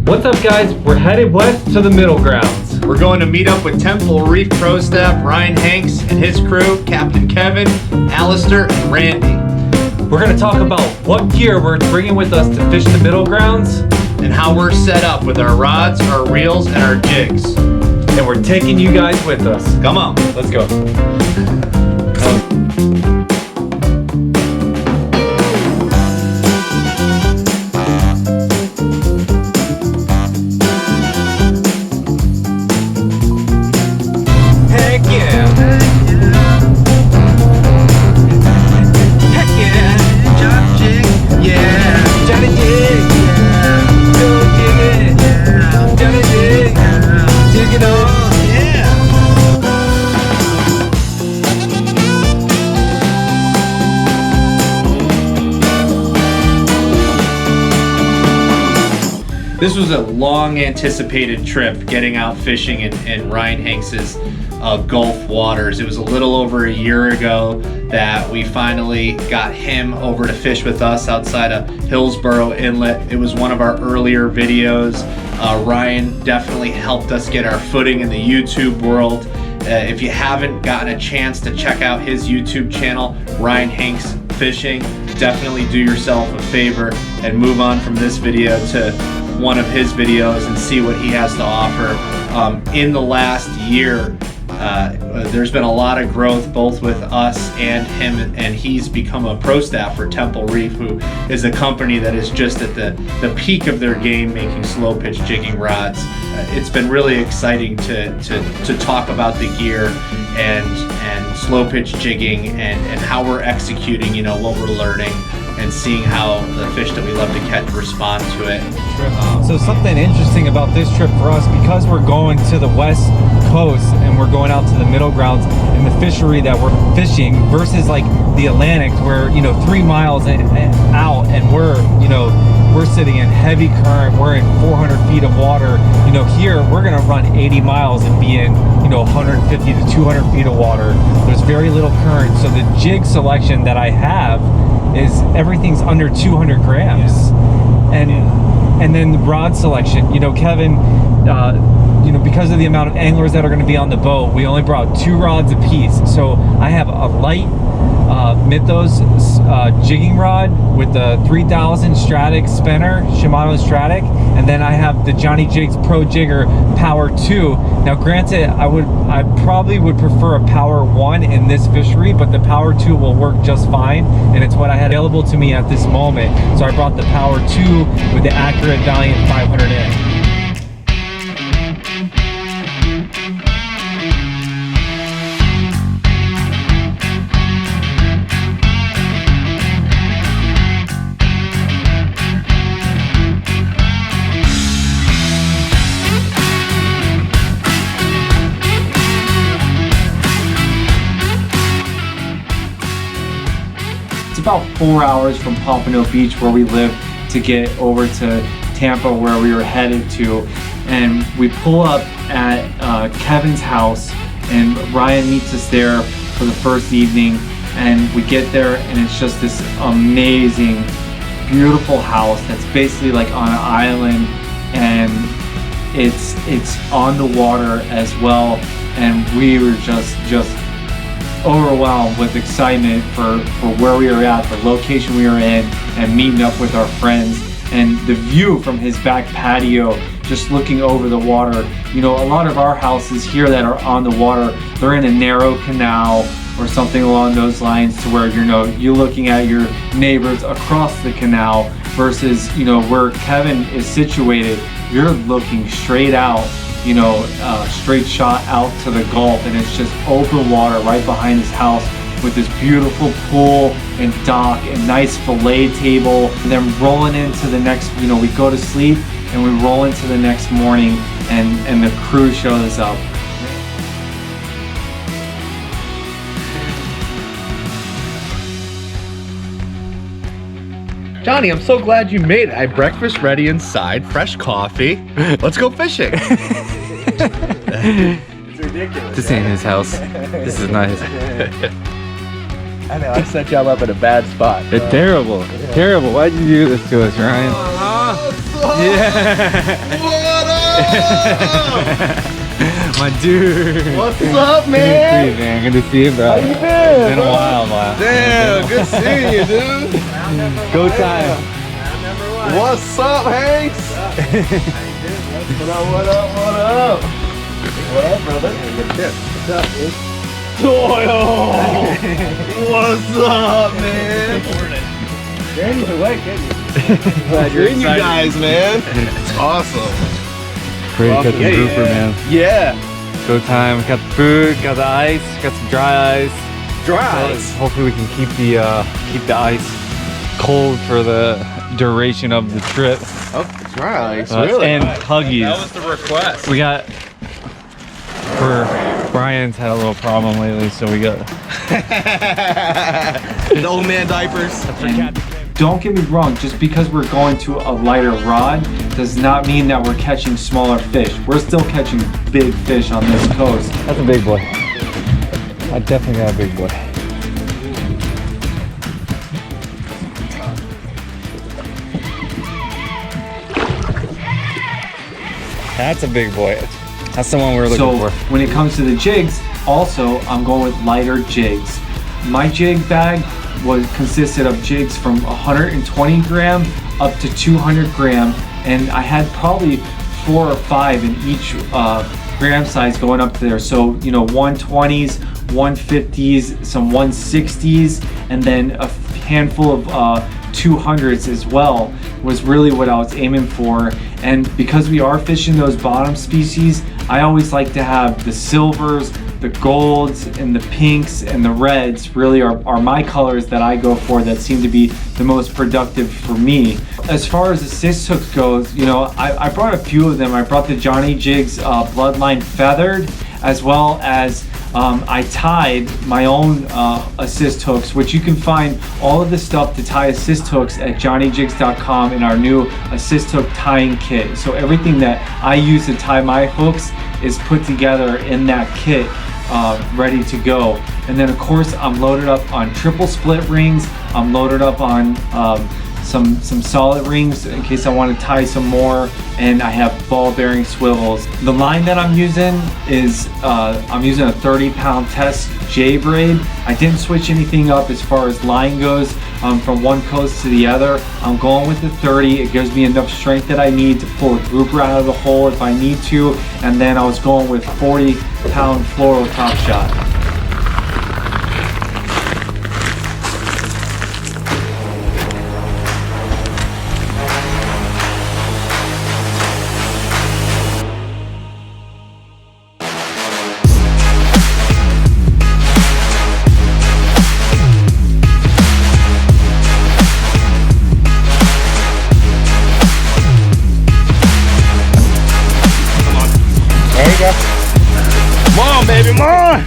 What's up, guys? We're headed west to the middle grounds. We're going to meet up with Temple Reef Pro Staff Ryan Hanks and his crew, Captain Kevin, Alistair, and Randy. We're going to talk about what gear we're bringing with us to fish the middle grounds and how we're set up with our rods, our reels, and our jigs. And we're taking you guys with us. Come on, let's go. This was a long anticipated trip, getting out fishing in Ryan Hanks's Gulf waters. It was a little over a year ago that we finally got him over to fish with us outside of Hillsborough Inlet. It was one of our earlier videos. Ryan definitely helped us get our footing in the YouTube world. If you haven't gotten a chance to check out his YouTube channel, Ryan Hanks Fishing, definitely do yourself a favor and move on from this video to one of his videos and see what he has to offer. In the last year, there's been a lot of growth both with us and him, and he's become a pro staff for Temple Reef, who is a company that is just at the peak of their game, making slow pitch jigging rods. It's been really exciting to talk about the gear and slow pitch jigging and how we're executing, you know, what we're learning, and seeing how the fish that we love to catch respond to it. So something interesting about this trip for us, because we're going to the west coast and we're going out to the middle grounds and the fishery that we're fishing versus like the Atlantic, where, you know, 3 miles out and we're sitting in heavy current, we're in 400 feet of water. You know, here we're gonna run 80 miles and be in, you know, 150 to 200 feet of water. There's very little current, so the jig selection that I have is everything's under 200 grams. And then the rod selection, you know, Kevin, you know, because of the amount of anglers that are going to be on the boat, we only brought 2 rods apiece. So I have a light Mythos jigging rod with the 3000 Stratic spinner, Shimano Stratic, and then I have the Johnny Jigs Pro Jigger Power 2. Now granted, I probably would prefer a Power 1 in this fishery, but the Power 2 will work just fine, and it's what I had available to me at this moment. So I brought the Power 2 with the Accurate Valiant 500N. About 4 hours from Pompano Beach, where we live, to get over to Tampa, where we were headed to. And we pull up at Kevin's house, and Ryan meets us there for the first evening, and we get there and it's just this amazing, beautiful house that's basically like on an island, and it's on the water as well. And we were just overwhelmed with excitement for where we were at, the location we were in, and meeting up with our friends. And the view from his back patio, just looking over the water. You know, a lot of our houses here that are on the water, they're in a narrow canal or something along those lines, to where, you know, you're looking at your neighbors across the canal, versus, you know, where Kevin is situated, you're looking straight out, you know, straight shot out to the Gulf, and it's just open water right behind his house, with this beautiful pool and dock and nice fillet table. And then rolling into the next, you know, we go to sleep and we roll into the next morning, and the crew shows up. Johnny, I'm so glad you made it. I have breakfast ready inside, fresh coffee. Let's go fishing. It's ridiculous. This ain't his house. This is not his. I know, I set y'all up at a bad spot. It's terrible. Terrible. Why'd you do this to us, Ryan? Yeah. What up? My dude. What's up, man? Good, man. Good to see you, bro. How you been? It's been a while, man. Damn, good seeing you, dude. Go time. What's up, Hanks? What up, what up, what up? What up, brother? What's up, dude? Doyle! What's up, man? Glad you're in you guys, man. It's awesome. Great, got some grouper, man. Yeah. Go time. Got the food, got the ice, got some dry ice. Dry ice. Hopefully we can keep the ice cold for the duration of the trip. Oh, dry ice, really? And Huggies. That was the request. We got, Brian's had a little problem lately, so we got The old man diapers. And don't get me wrong, just because we're going to a lighter rod does not mean that we're catching smaller fish. We're still catching big fish on this coast. That's a big boy. I definitely got a big boy. That's a big boy. That's the one we're looking for. When it comes to the jigs, also I'm going with lighter jigs. My jig bag consisted of jigs from 120 gram up to 200 gram, and I had probably 4 or 5 in each gram size going up there. So 120s, 150s, some 160s, and then a handful of 200s as well was really what I was aiming for. And because we are fishing those bottom species, I always like to have the silvers, the golds, and the pinks and the reds really are my colors that I go for, that seem to be the most productive for me. As far as assist hooks goes, I brought a few of them. I brought the Johnny Jigs Bloodline Feathered, as well as I tied my own assist hooks, which you can find all of the stuff to tie assist hooks at johnnyjigs.com in our new assist hook tying kit. So everything that I use to tie my hooks is put together in that kit, ready to go. And then of course I'm loaded up on triple split rings. I'm loaded up on some solid rings in case I want to tie some more, and I have ball bearing swivels. The line that I'm using is I'm using a 30-pound test J braid. I didn't switch anything up as far as line goes from one coast to the other. I'm going with the 30. It gives me enough strength that I need to pull a grouper out of the hole if I need to, and then I was going with 40-pound fluoro top shot. Come on, baby, come on!